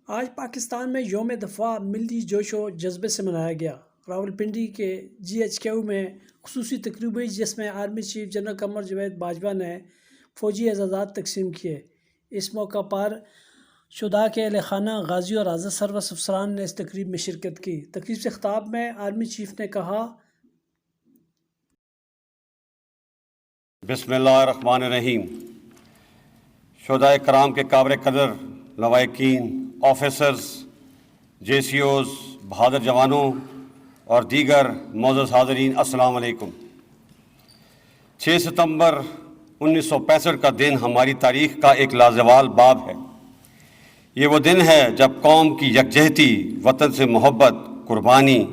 آج پاکستان میں یوم دفاع ملی جوش و جذبے سے منایا گیا۔ راولپنڈی کے GHQ میں خصوصی تقریب ہوئی جس میں army chief general Qamar Javed Bajwa نے فوجی اعزازات تقسیم کیے۔ اس موقع پر شہداء کے اہل خانہ، غازی اور حاضر سروس افسران نے اس تقریب میں شرکت کی۔ تقریب سے خطاب میں آرمی چیف نے کہا، بسم اللہ الرحمن الرحیم۔ شہداء کرام کے قابل قدر لواحقین، آفیسرز، JCOs، بہادر جوانوں اور دیگر معزز حاضرین، السلام علیکم۔ 6 ستمبر 1965 کا دن ہماری تاریخ کا ایک لازوال باب ہے۔ یہ وہ دن ہے جب قوم کی یکجہتی، وطن سے محبت، قربانی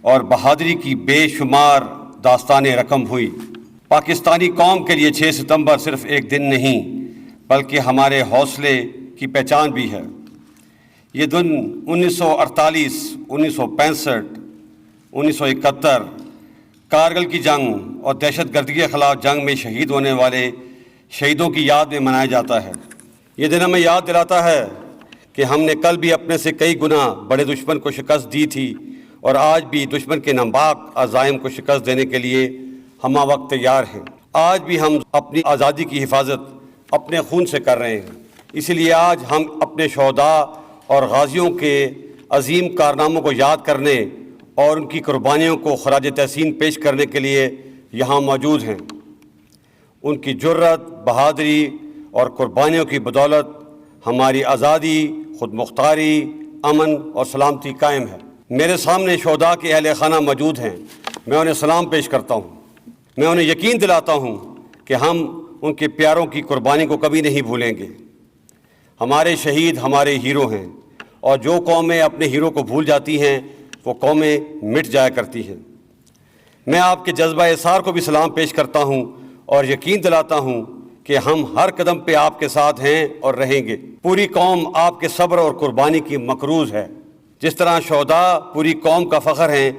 اور بہادری کی بے شمار داستانیں رقم ہوئی۔ پاکستانی قوم کے لیے 6 ستمبر صرف ایک دن نہیں بلکہ ہمارے حوصلے کی پہچان بھی ہے۔ یہ دن 1948، 1965، 1971 کارگل کی جنگ اور دہشت گردی کے خلاف جنگ میں شہید ہونے والے شہیدوں کی یاد میں منایا جاتا ہے۔ یہ دن ہمیں یاد دلاتا ہے کہ ہم نے کل بھی اپنے سے کئی گنا بڑے دشمن کو شکست دی تھی اور آج بھی دشمن کے ناپاک عزائم کو شکست دینے کے لیے ہمہ وقت تیار ہیں۔ آج بھی ہم اپنی آزادی کی حفاظت اپنے خون سے کر رہے ہیں۔ اسی لیے آج ہم اپنے شہداء اور غازیوں کے عظیم کارناموں کو یاد کرنے اور ان کی قربانیوں کو خراج تحسین پیش کرنے کے لیے یہاں موجود ہیں۔ ان کی جرات، بہادری اور قربانیوں کی بدولت ہماری آزادی، خود مختاری، امن اور سلامتی قائم ہے۔ میرے سامنے شہداء کے اہل خانہ موجود ہیں، میں انہیں سلام پیش کرتا ہوں۔ میں انہیں یقین دلاتا ہوں کہ ہم ان کے پیاروں کی قربانی کو کبھی نہیں بھولیں گے۔ ہمارے شہید ہمارے ہیرو ہیں، اور جو قومیں اپنے ہیرو کو بھول جاتی ہیں وہ قومیں مٹ جایا کرتی ہیں۔ میں آپ کے جذبہ اثار کو بھی سلام پیش کرتا ہوں اور یقین دلاتا ہوں کہ ہم ہر قدم پہ آپ کے ساتھ ہیں اور رہیں گے۔ پوری قوم آپ کے صبر اور قربانی کی مقروض ہے۔ جس طرح شہداء پوری قوم کا فخر ہیں،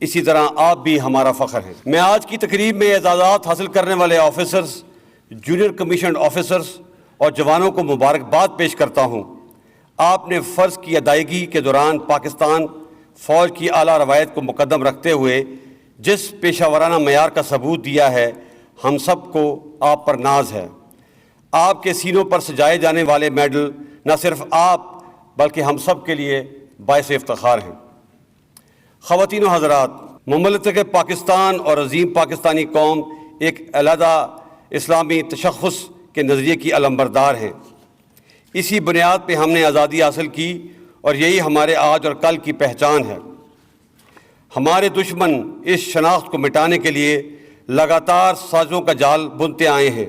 اسی طرح آپ بھی ہمارا فخر ہیں۔ میں آج کی تقریب میں اعزازات حاصل کرنے والے آفیسرز، جونیئر کمیشنڈ آفیسرز اور جوانوں کو مبارکباد پیش کرتا ہوں۔ آپ نے فرض کی ادائیگی کے دوران پاکستان فوج کی اعلیٰ روایت کو مقدم رکھتے ہوئے جس پیشہ ورانہ معیار کا ثبوت دیا ہے، ہم سب کو آپ پر ناز ہے۔ آپ کے سینوں پر سجائے جانے والے میڈل نہ صرف آپ بلکہ ہم سب کے لیے باعث افتخار ہیں۔ خواتین و حضرات، مملکت پاکستان اور عظیم پاکستانی قوم ایک علیحدہ اسلامی تشخص کے نظریے کی علمبردار ہیں۔ اسی بنیاد پہ ہم نے آزادی حاصل کی اور یہی ہمارے آج اور کل کی پہچان ہے۔ ہمارے دشمن اس شناخت کو مٹانے کے لیے لگاتار سازوں کا جال بنتے آئے ہیں،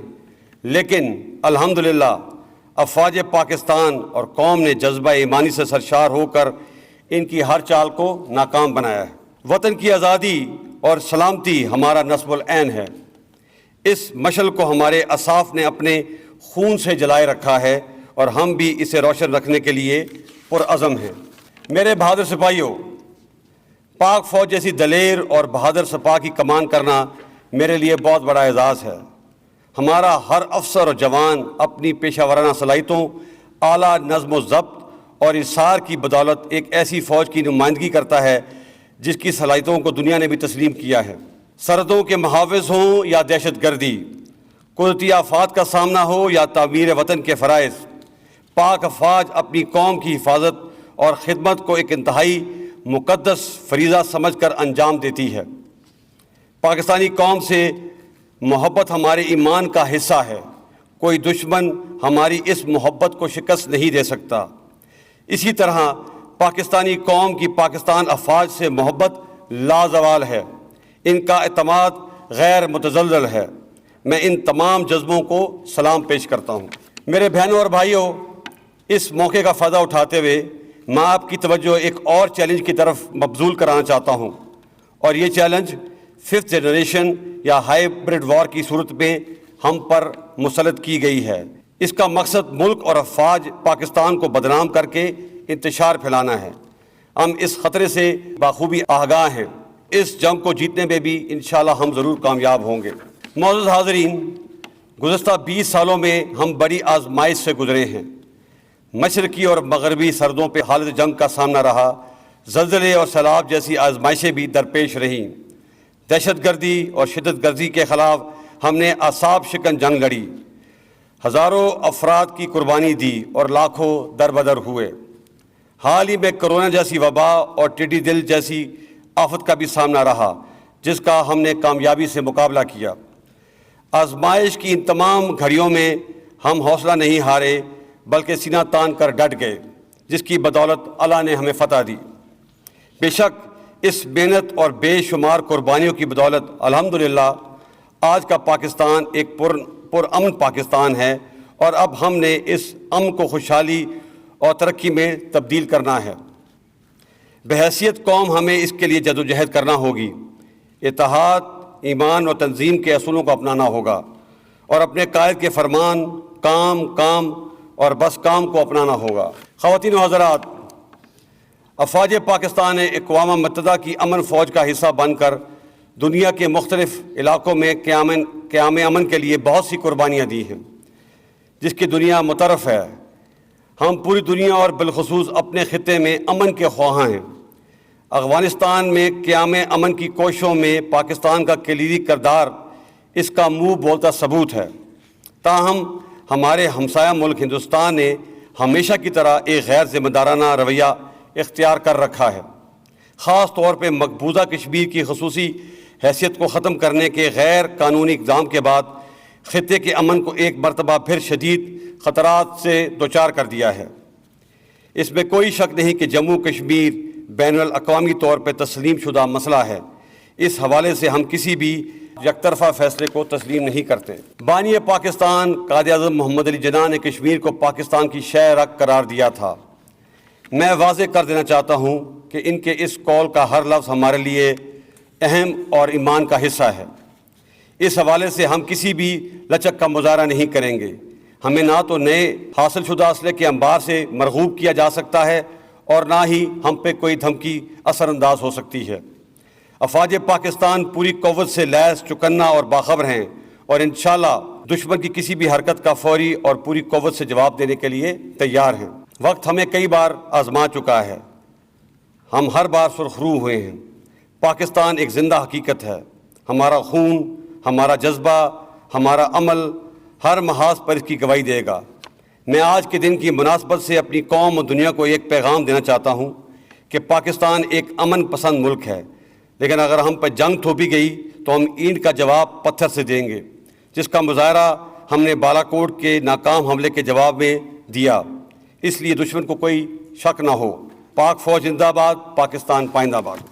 لیکن الحمدللہ افواج پاکستان اور قوم نے جذبہ ایمانی سے سرشار ہو کر ان کی ہر چال کو ناکام بنایا ہے۔ وطن کی آزادی اور سلامتی ہمارا نصب العین ہے۔ اس مشعل کو ہمارے اساف نے اپنے خون سے جلائے رکھا ہے اور ہم بھی اسے روشن رکھنے کے لیے پرعزم ہیں۔ میرے بہادر سپاہیوں، پاک فوج جیسی دلیر اور بہادر سپاہ کی کمان کرنا میرے لیے بہت بڑا اعزاز ہے۔ ہمارا ہر افسر اور جوان اپنی پیشہ ورانہ صلاحیتوں، اعلیٰ نظم و ضبط اور اصرار کی بدولت ایک ایسی فوج کی نمائندگی کرتا ہے جس کی صلاحیتوں کو دنیا نے بھی تسلیم کیا ہے۔ سرحدوں کے محافظ ہوں یا دہشت گردی، قدرتی آفات کا سامنا ہو یا تعمیر وطن کے فرائض، پاک افواج اپنی قوم کی حفاظت اور خدمت کو ایک انتہائی مقدس فریضہ سمجھ کر انجام دیتی ہے۔ پاکستانی قوم سے محبت ہمارے ایمان کا حصہ ہے۔ کوئی دشمن ہماری اس محبت کو شکست نہیں دے سکتا۔ اسی طرح پاکستانی قوم کی پاکستان افواج سے محبت لازوال ہے۔ ان کا اعتماد غیر متزلزل ہے۔ میں ان تمام جذبوں کو سلام پیش کرتا ہوں۔ میرے بہنوں اور بھائیوں، اس موقع کا فائدہ اٹھاتے ہوئے میں آپ کی توجہ ایک اور چیلنج کی طرف مبذول کرانا چاہتا ہوں، اور یہ چیلنج 5th جنریشن یا ہائیبرڈ وار کی صورت میں ہم پر مسلط کی گئی ہے۔ اس کا مقصد ملک اور افواج پاکستان کو بدنام کر کے انتشار پھیلانا ہے۔ ہم اس خطرے سے بخوبی آگاہ ہیں۔ اس جنگ کو جیتنے میں بھی انشاءاللہ ہم ضرور کامیاب ہوں گے۔ معزز حاضرین، گزشتہ 20 سالوں میں ہم بڑی آزمائش سے گزرے ہیں۔ مشرقی اور مغربی سرحدوں پہ حالت جنگ کا سامنا رہا، زلزلے اور سیلاب جیسی آزمائشیں بھی درپیش رہیں۔ دہشت گردی اور شدت گردی کے خلاف ہم نے اعصاب شکن جنگ لڑی، ہزاروں افراد کی قربانی دی اور لاکھوں دربدر ہوئے۔ حال ہی میں کرونا جیسی وبا اور ٹڈی دل جیسی آفت کا بھی سامنا رہا، جس کا ہم نے کامیابی سے مقابلہ کیا۔ آزمائش کی ان تمام گھڑیوں میں ہم حوصلہ نہیں ہارے بلکہ سینہ تان کر ڈٹ گئے، جس کی بدولت اللہ نے ہمیں فتح دی۔ بے شک اس محنت اور بے شمار قربانیوں کی بدولت الحمدللہ آج کا پاکستان ایک پرامن پاکستان ہے، اور اب ہم نے اس امن کو خوشحالی اور ترقی میں تبدیل کرنا ہے۔ بحیثیت قوم ہمیں اس کے لیے جدوجہد کرنا ہوگی۔ اتحاد، ایمان اور تنظیم کے اصولوں کو اپنانا ہوگا، اور اپنے قائد کے فرمان کام اور بس کام کو اپنانا ہوگا۔ خواتین و حضرات، افواج پاکستان نے اقوام متحدہ کی امن فوج کا حصہ بن کر دنیا کے مختلف علاقوں میں قیام امن کے لیے بہت سی قربانیاں دی ہیں، جس کی دنیا متعارف ہے۔ ہم پوری دنیا اور بالخصوص اپنے خطے میں امن کے خواہاں ہیں۔ افغانستان میں قیام امن کی کوششوں میں پاکستان کا کلیدی کردار اس کا منہ بولتا ثبوت ہے۔ تاہم ہمارے ہمسایہ ملک ہندوستان نے ہمیشہ کی طرح ایک غیر ذمہ دارانہ رویہ اختیار کر رکھا ہے، خاص طور پہ مقبوضہ کشمیر کی خصوصی حیثیت کو ختم کرنے کے غیر قانونی اقدام کے بعد خطے کے امن کو ایک مرتبہ پھر شدید خطرات سے دوچار کر دیا ہے۔ اس میں کوئی شک نہیں کہ جموں کشمیر بین الاقوامی طور پہ تسلیم شدہ مسئلہ ہے۔ اس حوالے سے ہم کسی بھی یک طرفہ فیصلے کو تسلیم نہیں کرتے۔ بانی پاکستان قائد اعظم محمد علی جناح نے کشمیر کو پاکستان کی شہ رگ قرار دیا تھا۔ میں واضح کر دینا چاہتا ہوں کہ ان کے اس قول کا ہر لفظ ہمارے لیے اہم اور ایمان کا حصہ ہے۔ اس حوالے سے ہم کسی بھی لچک کا مظاہرہ نہیں کریں گے۔ ہمیں نہ تو نئے حاصل شدہ اسلحے کے انبار سے مرغوب کیا جا سکتا ہے، اور نہ ہی ہم پہ کوئی دھمکی اثر انداز ہو سکتی ہے۔ افواج پاکستان پوری قوت سے لیس، چوکنا اور باخبر ہیں، اور انشاءاللہ دشمن کی کسی بھی حرکت کا فوری اور پوری قوت سے جواب دینے کے لیے تیار ہیں۔ وقت ہمیں کئی بار آزما چکا ہے، ہم ہر بار سرخ رو ہوئے ہیں۔ پاکستان ایک زندہ حقیقت ہے۔ ہمارا خون، ہمارا جذبہ، ہمارا عمل ہر محاذ پر اس کی گواہی دے گا۔ میں آج کے دن کی مناسبت سے اپنی قوم اور دنیا کو ایک پیغام دینا چاہتا ہوں کہ پاکستان ایک امن پسند ملک ہے، لیکن اگر ہم پر جنگ تھوپی گئی تو ہم اینٹ کا جواب پتھر سے دیں گے، جس کا مظاہرہ ہم نے بالاکوٹ کے ناکام حملے کے جواب میں دیا۔ اس لیے دشمن کو کوئی شک نہ ہو۔ پاک فوج زندہ باد، پاکستان پائندہ باد۔